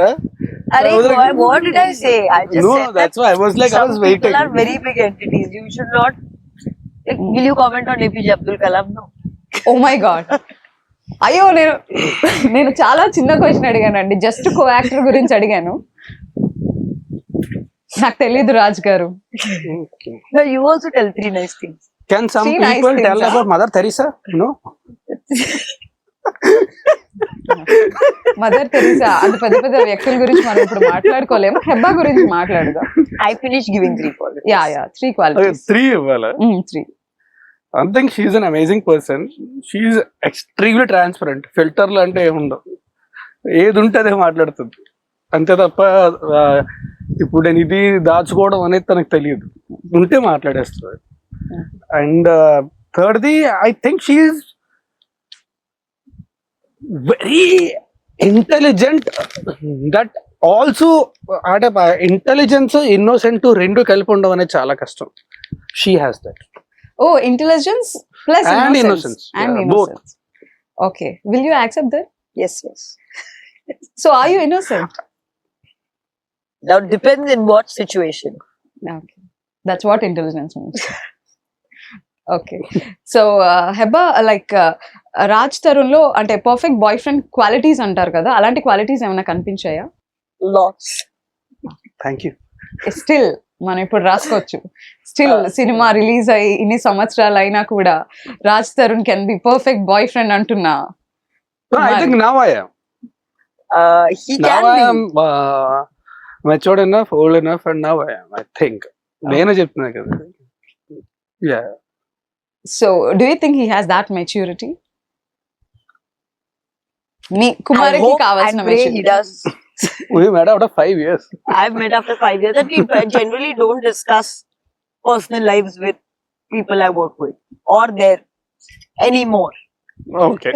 Arey, what did I say? I just No, said that's why I was like, I some was waiting. people are very big entities. You should not. Like, will you comment on APJ Abdul Kalam? No. Oh my God. అయ్యో, నేను చాలా చిన్న క్వశ్చన్ అడిగానండి. జస్ట్ కో యాక్టర్ గురించి అడిగాను. నాకు తెలీదు రాజ్ గారు. No, you also tell 3 nice things. Can some See, nice people tell things, about Mother Teresa? No. Mother Teresa అంత పెద్ద పెద్ద వ్యక్తుల గురించి మనం ఇప్పుడు మాట్లాడుకోలేము. హెబ్బా గురించి మాట్లాడదాం. I finished giving 3 qualities. Yeah 3 qualities. 3 ఇవ్వాలా? 3. I think she's an amazing person. She's extremely transparent. ఫిల్టర్లు అంటే ఏముండవు, ఏది ఉంటే అదే మాట్లాడుతుంది అంతే తప్ప ఇప్పుడు నేను ఇది దాచుకోవడం అనేది తనకు తెలియదు, ఉంటే మాట్లాడేస్తుంది. అండ్ థర్డ్ది I think she is very intelligent. That also అంటే ఇంటెలిజెన్స్ ఇన్నోసెంట్ రెండు కలిపి ఉండడం అనేది చాలా కష్టం. She has that. Oh, intelligence plus And innocence. innocence. And Yeah, innocence. Okay. Will you accept that? Yes. So are you innocent? Now it depends in what situation. Okay. That's what intelligence means. Okay. So Heba, like Raj Tarun lo ante perfect boyfriend qualities antar kada, alanti qualities ఏమైనా కనిపించాయా? Lots. Thank you. Still మనం ఇప్పుడు రాసుకోవచ్చు. స్టిల్ సినిమా రిలీజ్ అయ్యి ఇన్ని సంవత్సరాలు అయినా కూడా Raj Tarun can be perfect boyfriend అంటున్నా. I think now I am. He Now can I be. am matured enough, old enough, and now I am. I think. నేను చెప్తున్నా కదా. Yeah. So do you think he has that maturity? Me I కుమారికి hope కావాల్సిన and pray he maturity. does. We met after 5 years. I've met after 5 years that we generally don't discuss personal lives with people I work with or there anymore. Okay.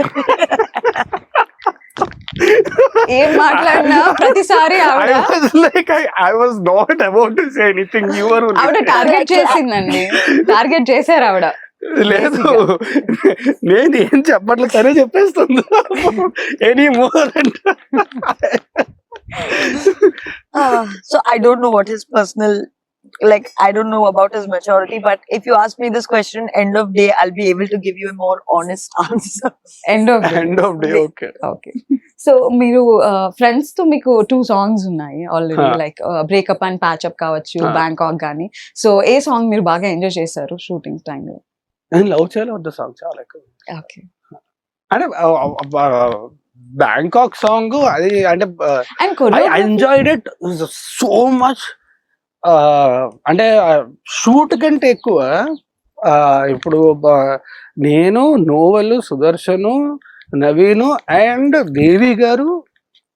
ఏం మాట్లాడినా ప్రతిసారి ఆవిడ I was like, I was not about to say anything. You were only. ఆవిడ టార్గెట్ చేసిందండి. టార్గెట్ చేశారు ఆవిడ. లేదు, నేను ఏం చెప్పట్లేదు, తనే చెప్పేస్తుంది. ఎనీ మోర్ అంటే So I don't know what his personal, like I don't know about his maturity, but if you ask me this question, end of day, I'll be able to give you a more honest answer. End of end of day. Okay. Okay. So మీరు ఫ్రెండ్స్ తో మీకు 2 సాంగ్స్ ఉన్నాయి already, like breakup and patchup కావచ్చు, బ్యాంకాక్ గానీ. సో ఏ సాంగ్ మీరు బాగా ఎంజాయ్ చేశారు షూటింగ్ టైంలో? నేను లవ్ చేయలే వద్ద సాంగ్ చాలా ఎక్కువ. ఓకే. అంటే బ్యాంకాక్ సాంగ్ అది అంటే and I enjoyed it so much. అంటే షూట్ కంటే ఎక్కువ ఇప్పుడు నేను, నోవెల్, సుదర్శను, నవీను అండ్ దేవి గారు.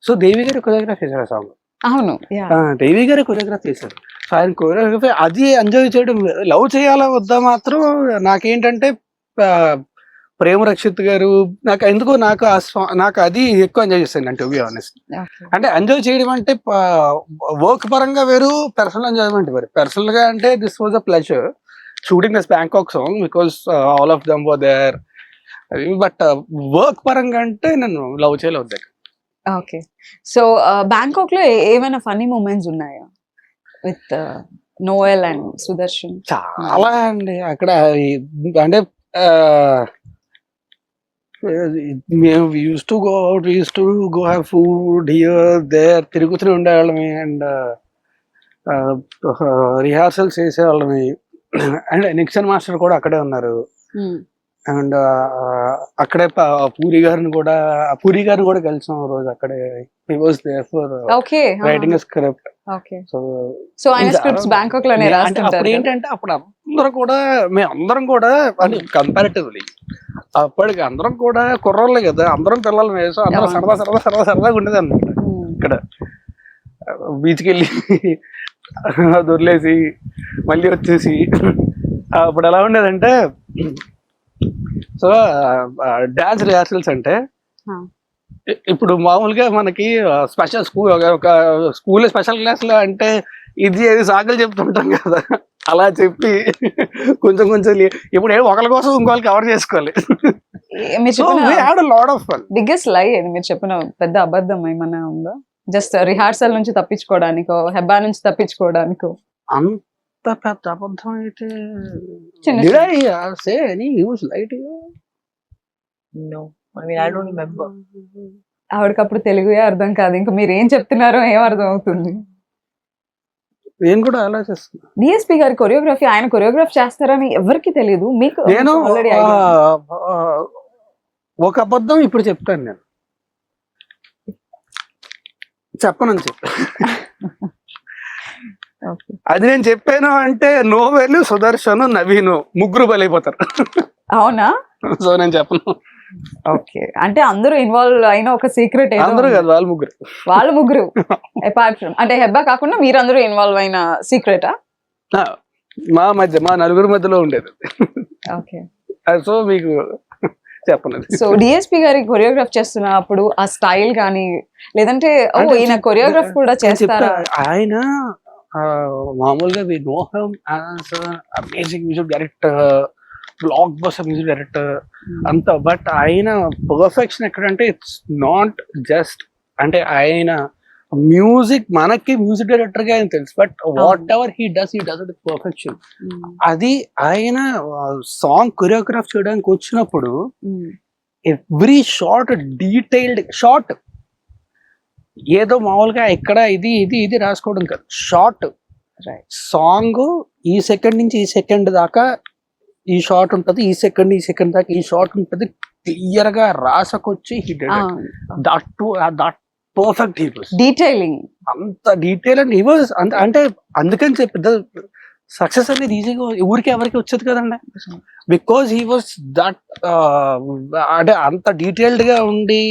సో దేవి గారు కొరియోగ్రాఫ్ చేశారు ఆ సాంగ్. అవును. దేవి గారు కొరియోగ్రాఫ్ చేశారు. సో ఆయన కొరియోగ్రఫీ అది ఎంజాయ్ చేయడం. లవ్ చేయాలా వద్దా మాత్రం నాకేంటంటే ప్రేమ రక్షిత్ గారు నాకు ఎందుకో నాకు అది ఎక్కువ ఎంజాయ్ చేస్తాను అంటే, టు బి ఆనెస్ట్. అంటే ఎంజాయ్ చేయడం అంటే వర్క్ పరంగా వేరు, పర్సనల్ ఎంజాయ్మెంట్ వేరు. పర్సనల్ గా అంటే this was a pleasure shooting this Bangkok song because all of them were there. But work పరంగా అంటే నేను లవ్ చేయలేదు. ఓకే. సో బ్యాంకాక్ లో ఏమైనా ఫన్నీ మూమెంట్స్ ఉన్నాయా విత్ నోయల్ అండ్ సుదర్శన్? చాలా అండి అక్కడ. అంటే మేము used to go out, used to go have food here there, తిరుగుతూనే ఉండేవాళ్ళమి. అండ్ రిహార్సల్స్ చేసేవాళ్ళమి. అండ్ నిక్సన్ మాస్టర్ కూడా అక్కడే ఉన్నారు. అండ్ అక్కడే పూరి గారిని కూడా కలిసాం రోజు అక్కడే. He was there for writing a script. So ఆయన స్క్రిప్ట్స్ బ్యాంకాక్ లోనే రాస్తుంటారు. అప్పుడు ఏంటంటే అప్పుడు మేమందరం కూడా కంపారిటివ్లీ అప్పటికి అందరం కూడా కుర్రోళ్ళే కదా, అందరం పిల్లలు వేసాం. అందరం సరదాగా ఉండేది అన్నమాట. ఇక్కడ బీచ్కి వెళ్ళి దొర్లేసి మళ్ళీ వచ్చేసి అప్పుడు ఎలా ఉండేదంటే, సో డాన్స్ రిహార్సల్స్ అంటే ఇప్పుడు మామూలుగా మనకి స్పెషల్ ఒక స్కూల్ స్పెషల్ క్లాస్లో అంటే ఇది సాకులు చెప్తుంటాం కదా, అలా చెప్పి కొంచెం ఇప్పుడు ఒకరి కోసం ఇంకోళ్ళు కవర్ చేసుకోవాలి. బిగ్గెస్ట్ లై అది మీరు చెప్పిన పెద్ద అబద్ధం ఏమన్నా ఉందా? జస్ట్ రిహార్సల్ నుంచి తప్పించుకోవడానికో, హెబ్బా నుంచి తప్పించుకోవడానికో? అంత పెద్ద అబద్ధం అయితే ఆవిడకప్పుడు తెలుగు అర్థం కాదు, ఇంకా మీరు ఏం చెప్తున్నారో ఏం అర్థం అవుతుంది. నేను కూడా ఆలోచిస్తున్నా. డిఎస్పీ గారి కొరియోగ్రఫీ, ఆయన కొరియోగ్రాఫ్ చేస్తారని ఎవరికి తెలియదు. మీకు నేను ఒక అబద్ధం ఇప్పుడు చెప్తాను. నేను చెప్పనని చెప్పి ఓకే. అది నేను చెప్పాను అంటే నోవెల్, సుదర్శన్, నవీన్ ముగ్గురు బలైపోతారు. అవునా? సో నేను చెప్పను. ఓకే, అంటే అందరూ ఇన్వాల్వ్ అయిన ఒక సీక్రెట్ అందరూ కాదు, వాళ్ళు ముగ్గురు. వాళ్ళు ముగ్గురు అపార్ట్ ఫ్రమ్ అంటే హెబ్బా కాకుండా మీరందరూ ఇన్వాల్వ్ అయిన సీక్రెటా? మా మధ్య, మా నలుగురు మధ్యలో ఉండేది. ఓకే. సో మీకు చెప్పనది. సో డిఎస్పి గారి కొరియోగ్రాఫ్ చేస్తున్నప్పుడు ఆ స్టైల్ కానీ లేదంటే ఓ అంటే ఈయన కొరియోగ్రాఫ్ కూడా నేను చెప్తా, చేస్తారా? ఆయన మామూలుగా we know him as amazing music director, blockbuster music director అంతా. బట్ ఆయన పర్ఫెక్షన్ ఎక్కడంటే ఇట్స్ నాట్ జస్ట్ అంటే ఆయన మ్యూజిక్, మనకి మ్యూజిక్ డైరెక్టర్ గా ఆయన తెలుసు, but whatever he does it perfection. అది ఆయన సాంగ్ కొరియోగ్రాఫ్ చేయడానికి వచ్చినప్పుడు ఎవ్రీ షార్ట్ డీటెయిల్డ్ షార్ట్, ఏదో మామూలుగా ఇక్కడ ఇది ఇది ఇది రాసుకోవడం కాదు, షార్ట్ సాంగ్ ఈ సెకండ్ నుంచి ఈ సెకండ్ దాకా ఈ షార్ట్ ఉంటది, ఈ సెకండ్ దాకా ఈ షార్ట్ ఉంటది, క్లియర్ గా రాసకొచ్చి that perfect he was detailing అంత డీటెయిల్ అండ్ హీ వాస్ అంటే అందుకని చెప్పి సక్సెస్ అనేది ఈజీగా ఊరికి ఎవరికి వచ్చేది కదండి, బికాజ్ హీ వాస్ దట్ అంటే అంత డీటెయిల్డ్ గా ఉండి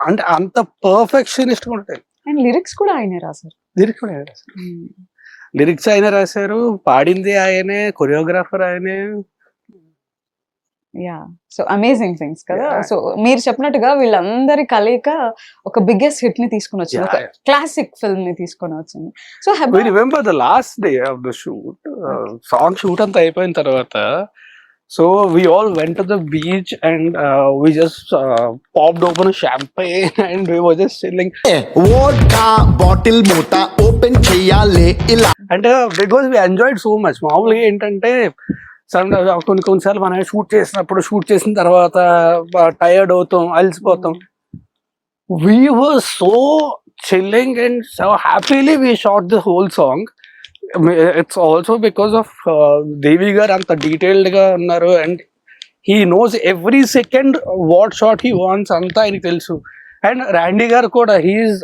అంటే అంత పర్ఫెక్షనిస్ట్ గా ఉంటాయి. అండ్ లిరిక్స్ కూడా ఆయనే రాశారు. లిరిక్స్ కూడా ఆయన రాశారు, లిరిక్స్ ఆయన రాశారు, పాడింది ఆయనే, కొరియోగ్రాఫర్ ఆయనే. యా, సో అమేజింగ్ థింగ్స్ కదా. Yeah. సో మీరు చెప్పినట్టుగా వీళ్ళందరి కలయిక ఒక బిగ్గెస్ట్ హిట్ ని తీసుకొని వచ్చింది, ఒక Yeah. క్లాసిక్ ఫిల్మ్ ని తీసుకొని వచ్చింది. So We remember the last day of the shoot, song shoot అంతా అయిపోయిన తర్వాత, so we all went to the beach and we just popped open a champagne and we were just chilling. Vodka bottle మూత ఓపెన్ చెయ్యాలే ఇలా. అంటే because we enjoyed so much. మామూలుగా ఏంటంటే కొన్నిసార్లు మనం షూట్ చేసిన తర్వాత టైర్డ్ అవుతాం, అలసిపోతాం. We were so chilling and so happily we shot the whole song. It's also because of Devi garu anta detailed ga unnaru and he knows every second what shot he wants anta ayiniki telusu. And Randy garu kuda, he's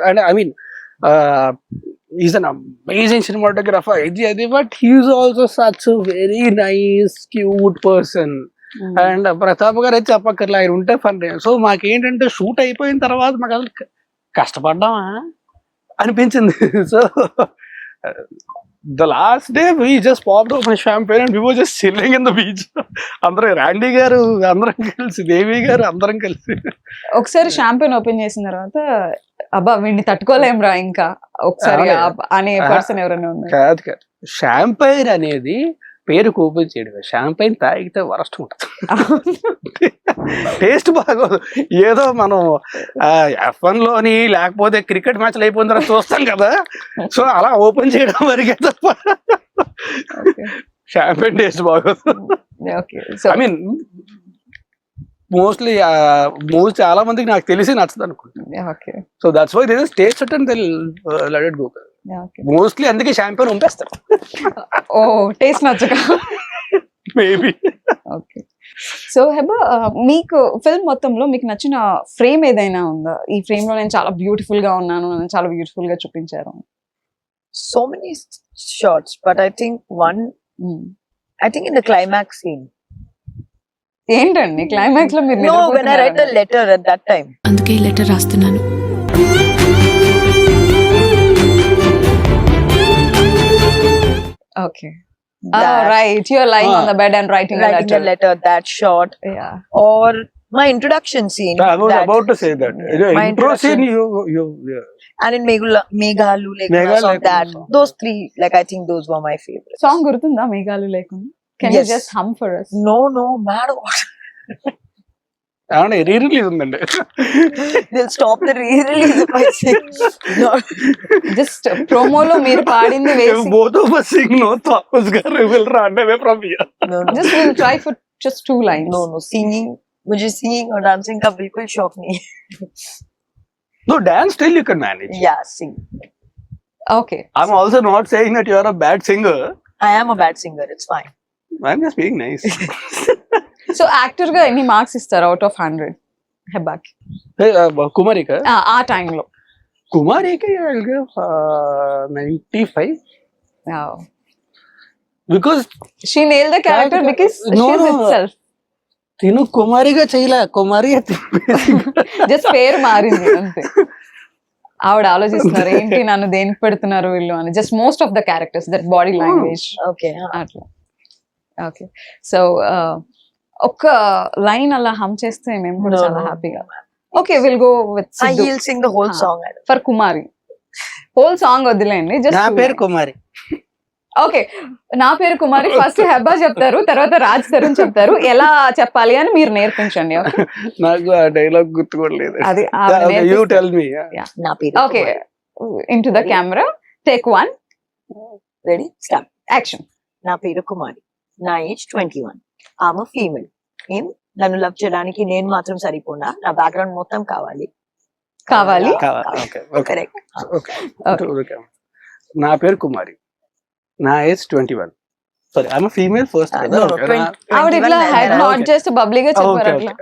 an amazing cinematographer, but he's also such a very nice, cute person. And Pratap గారు అయితే చెప్పక్కర్లే, ఆయన ఉంటే ఫన్. సో మాకేంటంటే షూట్ అయిపోయిన తర్వాత మాకు అసలు కష్టపడ్డామా అనిపించింది. So the last day we just popped open champagne and we were just chilling in the beach. అందరం, రాండీ గారు అందరం కలిసి, దేవి గారు అందరం కలిసి. ఒకసారి షాంపెయిన్ ఓపెన్ చేసిన తర్వాత అబ్బా వీడిని తట్టుకోలేం రా ఇంకా ఒకసారి అనే పర్సన్ ఎవరైనా ఉన్నారు? కాదు, షాంపైన్ అనేది పేరుకు ఓపెన్ చేయడం, షాంపైన్ తాగితే వరస్ట్ ఉంటుంది, టేస్ట్ బాగోదు. ఏదో మనం F1 లోని లేకపోతే క్రికెట్ మ్యాచ్లు అయిపోయిన తర్వాత చూస్తాం కదా, సో అలా ఓపెన్ చేయడం వరకే తప్ప షాంపైన్ టేస్ట్ బాగోదు. ఐ మీన్ మోస్ట్లీ చాలా మందికి నాకు తెలిసి నచ్చదు అనుకుంటున్నాను. So that's why they just taste it and they let it go. Mostly అందుకే షాంపైన్ పంపేస్తారు. ఓ టేస్ట్ నచ్చక మేబీ. ఓకే. సో హెబా, మీకు ఫిల్మ్ మొత్తంలో మీకు నచ్చిన ఫ్రేమ్ ఏదైనా ఉందా? ఈ ఫ్రేమ్ లో నేను చాలా బ్యూటిఫుల్ గా ఉన్నాను, చాలా బ్యూటిఫుల్ గా చూపించారు. So many shots, but I think in the climax scene. ఏంటండి క్లైమాక్స్ లో మీరు? No, when I write a letter at that time. అందుకే ఈ లెటర్ రాస్తున్నాను. Okay, right, you are lying on the bed and writing a letter. That shot. Yeah. Or my introduction scene. I was about to say that. My Intro scene, introduction. And in Meghalu Lake, that. Those three, like I think those were my favorites. Song గుర్తుందా మేఘాలు లేకుండా? Can you just hum for us? No, mad what? రీ-రిలీజ్ ఉందండి. They'll stop the re-release if I sing. No. Just ప్రోమోలో మీరు పాడింది వేసి Both of us sing, no Thomas garu will run away from here. No. just we'll try for just 2 lines. No. Singing, मुझे singing और dancing का बिल्कुल शौक नहीं है. No, dance still you can manage. Yeah, sing. Okay. I'm also not saying that you are a bad singer. I am a bad singer. It's fine. I'm just being nice. So actor గా ఎన్ని మార్క్స్ ఇస్తారు అవుట్ ఆఫ్ 100 హెబ్బాకి Hey, Kumarika. ఆ టైంలో? కుమారికి 95 because she nail the character because No, she is no. Itself. తిను కుమారిగా చేయలే, కుమారి జస్ట్ పేరు మారింది అంతే. ఆవిడ ఆలోచిస్తున్నారు ఏంటి నన్ను దేనికి పెడుతున్నారు వీళ్ళు అని. Just most of the characters that body language Okay. అట్లా. ఓకే, సో ఒక్క లైన్ అలా హమ్ చేస్తే మేము కూడా No, చాలా no. హ్యాపీగా. Okay, will go with He'll sing the whole song. For Kumari. Whole song వదిలేండి, నా జస్ట్ పేరు కుమారి. ఓకే, నా పేరు కుమారి. ఫస్ట్ హెబ్బా చెప్తారు, తర్వాత రాజ్ తరుణ్ చెప్తారు. ఎలా చెప్పాలి అని మీరు నేర్పించండి. ఓకే, నాకు ఆ డైలాగ్ గుర్తుకోలేదు. అది you tell me. Na peru okay, Kumari. Into the camera, take 1, Ready? Start. Action. నా పేరు కుమారి, నా ఏజ్ 21. ఆమె ఫీమేల్. నన్ను లవ్ చేయడానికి నేను మాత్రం సరిపోనా, నా బ్యాక్గ్రౌండ్ మొత్తం కావాలి. కావాలి. Okay okay correct. ఓకే. నా పేరు కుమారి, నా age 21. Sorry, I'm female first కదా. ఆవిడ ఇట్లా హెడ్ నాట్ చేస్తే బబ్లీగా చెప్పారు అట్లా.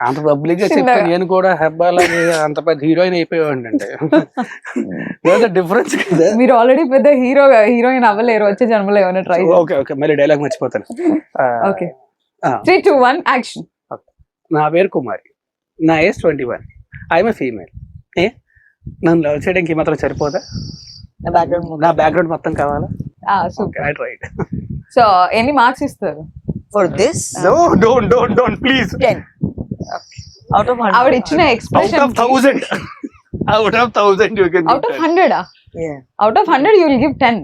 అంత పబ్లిక్ గా చెప్తే చిన్నగా. నేను కూడా హెబ్బాలని అంత పెద్ద హీరోయిన్ అయిపోయాడు అంటే డిఫరెన్స్ కదా. మీరు ఆల్రెడీ పెద్ద హీరోయిన్ అవ్వలేరు వచ్చే జన్మలో ఏమైనా ట్రై. ఓకే ఓకే, మళ్ళీ డైలాగ్ మర్చిపోతాను. Okay, 3, 2, 1 action. నా పేరు కుమారి, నా ఏజ్ 21. I'm female. నన్ను లవ్ చేయడానికి మాత్రం సరిపోదా, నా బ్యాక్గ్రౌండ్ నా బ్యాక్గ్రౌండ్ మొత్తం కావాలా? సూపర్. Right right. సో ఎన్ని మార్క్స్ ఇస్తారు? For this No, don't please. 10 out of 100. ఆవిడ ఇచ్చిన Out expression of 1000. Out of 1000 you can. Out of 100. Yeah. Out of 100 you will give 10.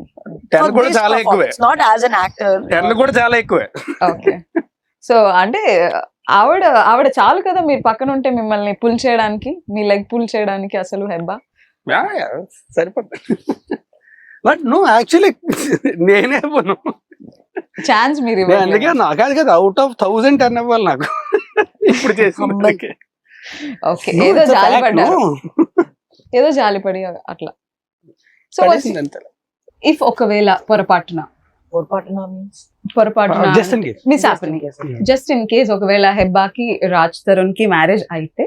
10 For కూడా this చాలా ఎక్కువే. performance, not as an actor. 10 కూడా చాలా ఎక్కువే. ఓకే, సో అంటే ఆవిడ చాలు కదా మీరు పక్కన ఉంటే మిమ్మల్ని పుల్ చేయడానికి, మీ లెగ్ పుల్ చేయడానికి. అసలు హెబ్బా సరిపోతుంది. బట్ నో, యాక్చువల్లీ నేనే పోను. ఛాన్స్ మీరు నేను అందుకే నాకు కాదు కదా, అవుట్ ఆఫ్ 1000 10 అవ్వాలి నాకు ఇప్పుడు చేసిన. ఓకే, ఏదో జాలి పడ్డారు, ఏదో జాలిపడి అట్లా. సో ఇఫ్ ఒకవేళ పొరపాటున means Just in case. Miss happening, just in case ఒకవేళ హెబ్బాకి రాజ్ తరుణ్ కి మ్యారేజ్ అయితే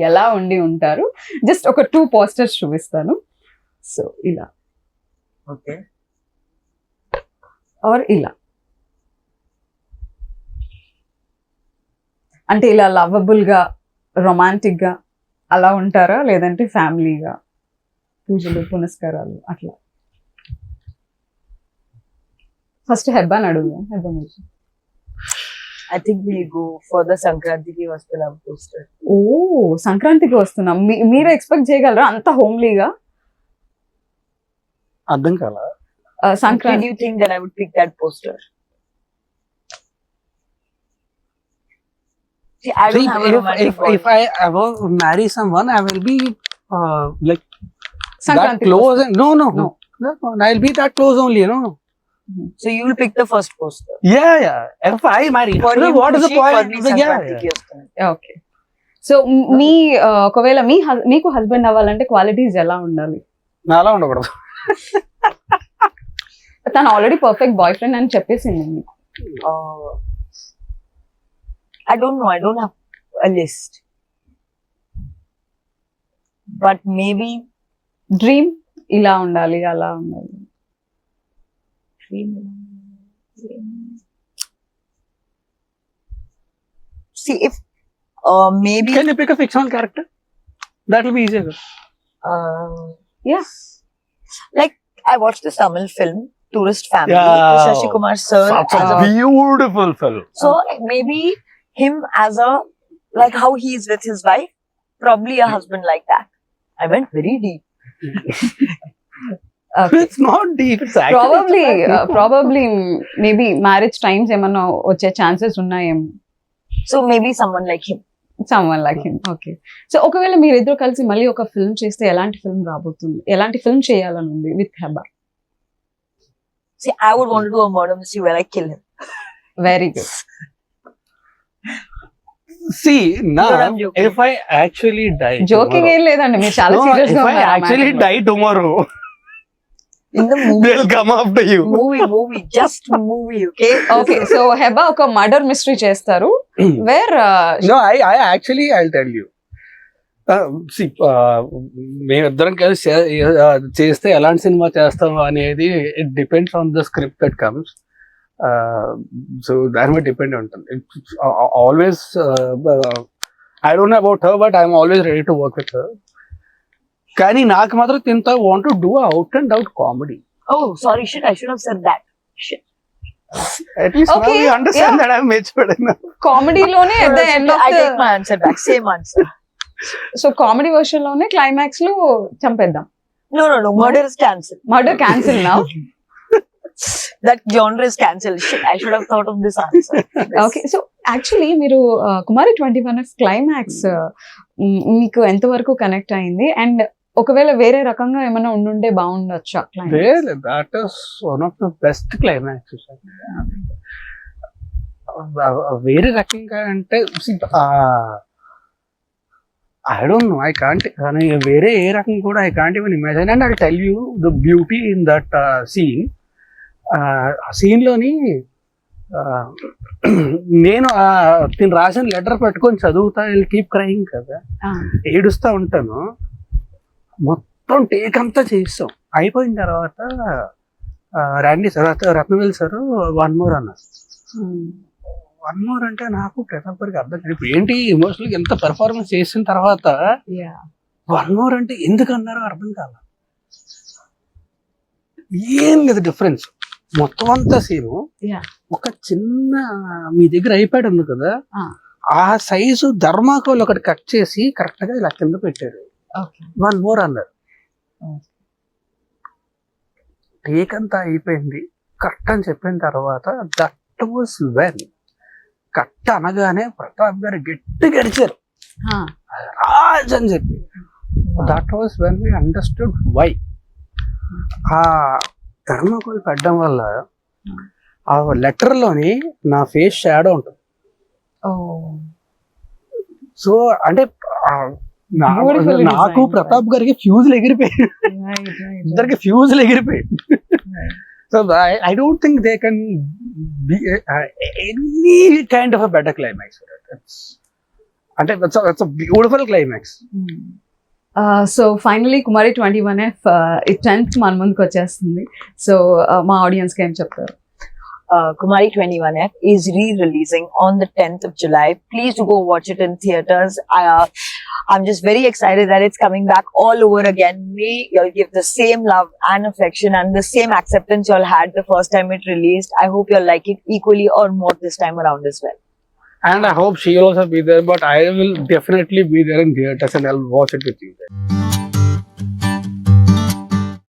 ఎలా ఉండి ఉంటారు? జస్ట్ ఒక 2 పోస్టర్స్ చూపిస్తాను. సో ఇలా okay. ఆర్ ఇలా, అంటే ఇలా లవబుల్ గా రొమాంటిక్ గా అలా ఉంటారా, లేదంటే ఫ్యామిలీగా పూజలు పునస్కారాలు అట్లా? ఫస్ట్ హెబ్బాని అడుగు. హెబ్బా మీరు. I think we'll go for the Sankranti Vastunam poster. ఓ, సంక్రాంతికి వస్తున్నాం. మీరు ఎక్స్పెక్ట్ చేయగలరా అంత హోమ్లీగా? అర్థం కాల. Did Sankranti you think that I would pick that poster? See, I don't have a romantic If I ever marry someone, I will be like that Sankranti close. No. No. I'll be that close only, you know. So you will pick the first poster. Yeah. If I marry, him what is to the see, for point? me, Yeah. Sankranti Vastunam. Okay, so మీ ఒకవేళ మీకు హస్బెండ్ అవ్వాలంటే క్వాలిటీస్ ఎలా ఉండాలి? నాలా ఉండకూడదు. తను ఆల్రెడీ పర్ఫెక్ట్ బాయ్ ఫ్రెండ్ అని చెప్పేసింది మీకు. I don't know. I don't have a list. But maybe dream ఇలా ఉండాలి, అలా ఉండాలి. see if maybe Can you pick a fictional character? That will be easier. Yeah. like I watched this Tamil film Tourist Family Yeah. with Shashi Kumar sir Such as a a, beautiful film. so maybe him as a like how he is with his wife, probably a husband like that. I went very deep. Okay. It's not deep. It's actually probably maybe marriage times ఏమన్నా వచ్చే ఛాన్సెస్ ఉన్నాయేమో. So maybe someone like him. Someone like him. Okay, so ఒకవేళ మీరిద్దరు కలిసి మళ్ళీ ఒక ఫిల్మ్ చేస్తే ఎలాంటి ఫిల్మ్ రాబోతుంది? ఎలాంటి ఫిల్మ్ చేయాలని ఉంది with Hebah? See, I would want to do a murder mystery where I kill him. Very good. See, now No, I'm joking. if I actually die joking tomorrow, ఏం లేదండి, మీరు చాలా no, సీరియస్ if గా I actually die tomorrow, In the movie. They'll come after you. movie, just movie, okay? Okay so Heba ఒక మర్డర్ మిస్టరీ చేస్తారు wear No, I actually, I'll tell you. See, మేమిద్దరం కలిసి చేస్తే ఎలాంటి సినిమా చేస్తాం అనేది it depends on the script that comes. So దాని మీద డిపెండ్ ఉంటుంది. Always I don't know about her but I'm always ready to work with her. కానీ నాకు మాత్రం తింత want to do out and out comedy. Oh, sorry, shit, I should have said that. Shit. At least Okay, you understand that I am matured enough. కామెడీలోనే at the end of I the take my answer back. Same answer. So comedy version లోనే క్లైమాక్స్ లో చంపేద్దాం. No. Murder is cancelled. Murder cancel నా. That genre is cancelled. Shit, I should have thought of this answer. Okay so actually మీరు కుమారి 21 క్లైమాక్స్ మీకు ఎంతవరకు కనెక్ట్ అయింది అండ్ ఒకవేళ వేరే రకంగా ఏమైనా ఉండుంటే బాగుండొచ్చా Really, that is one of the best climaxes. వేరే రకంగా అంటే I don't know, I can't, కానీ వేరే ఏ రకం కూడా I can't even imagine. And I tell you the beauty in that scene. ఆ సీన్లోని నేను తిని రాసిన లెటర్ పట్టుకొని చదువుతా, కీప్ క్రైయింగ్ కదా, ఏడుస్తూ ఉంటాను. మొత్తం టేక్ అంతా చేస్తాం. అయిపోయిన తర్వాత రండి సార్, రత్నవేల్ సార్ 1 more అన్నారు. 1 more అంటే నాకు ప్రతాప్ గారికి అర్థం కాదు. ఇప్పుడు ఏంటి ఎమోషనల్గా ఎంత పెర్ఫార్మెన్స్ చేసిన తర్వాత 1 more అంటే ఎందుకు అన్నారో అర్థం కాదు. ఏం లేదు డిఫరెన్స్. మొత్తం అంతా సీను ఒక చిన్న మీ దగ్గర ఐప్యాడ్ ఉంది కదా, ఆ సైజు ధర్మాకోల్ ఒకటి కట్ చేసి కరెక్ట్ గా ఇలా కింద పెట్టారు. 1 more అన్నారు. టేక్ అంతా అయిపోయింది, కరెక్ట్ అని చెప్పిన తర్వాత దట్ వాస్ వెన్ కట్ అనగానే ప్రతాప్ గారు గట్టి గడిచారు రాజ్ అని చెప్పి. That was when we understood why. ఆ థర్మాకోల్ పెట్టడం వల్ల ఆ లెటర్లోని నా ఫేస్ షాడో ఉంటుంది. సో అంటే నాకు ప్రతాప్ గారికి ఫ్యూజులు ఎగిరిపోయాయి, ఇద్దరికి ఫ్యూజులు ఎగిరిపోయాయి. So I don't think they can be any kind of a better climax. అంటే it's a beautiful climax. So finally Kumari 21F ఈ 10th మన ముందుకు వచ్చేస్తుంది. సో మా ఆడియన్స్కి ఏం చెప్తారు? Kumari 21F is re-releasing on the 10th of July. Please do go watch it in theaters. I'm just very excited that it's coming back all over again. May you'll give the same love and affection and the same acceptance y'all had the first time it released. I hope you'll like it equally or more this time around as well. And I hope she'll also be there, but I will definitely be there in theaters and I'll watch it with you there.